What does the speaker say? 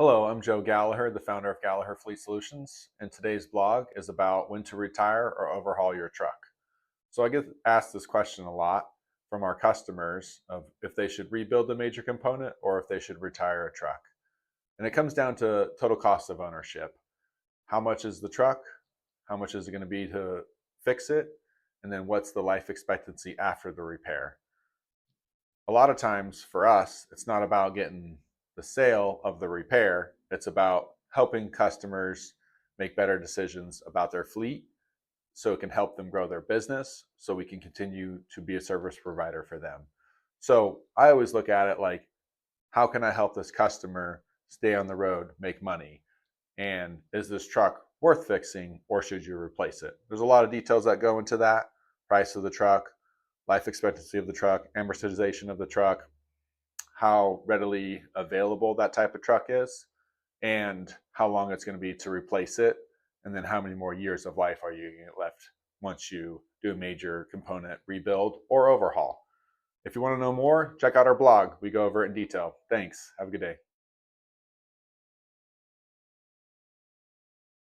Hello, I'm Joe Gallagher, the founder of Gallagher Fleet Solutions, and today's blog is about when to retire or overhaul your truck. So I get asked this question a lot from our customers of if they should rebuild a major component or if they should retire a truck. And it comes down to total cost of ownership. How much is the truck? How much is it going to be to fix it? And then what's the life expectancy after the repair? A lot of times for us, it's not about getting the sale of the repair. It's about helping customers make better decisions about their fleet so it can help them grow their business so we can continue to be a service provider for them. So I always look at it like, how can I help this customer stay on the road, make money? And is this truck worth fixing or should you replace it? There's a lot of details that go into that: price of the truck, life expectancy of the truck, amortization of the truck, how readily available that type of truck is, and how long it's going to be to replace it, and then how many more years of life are you going to get left once you do a major component rebuild or overhaul. If you want to know more, check out our blog. We go over it in detail. Thanks. Have a good day.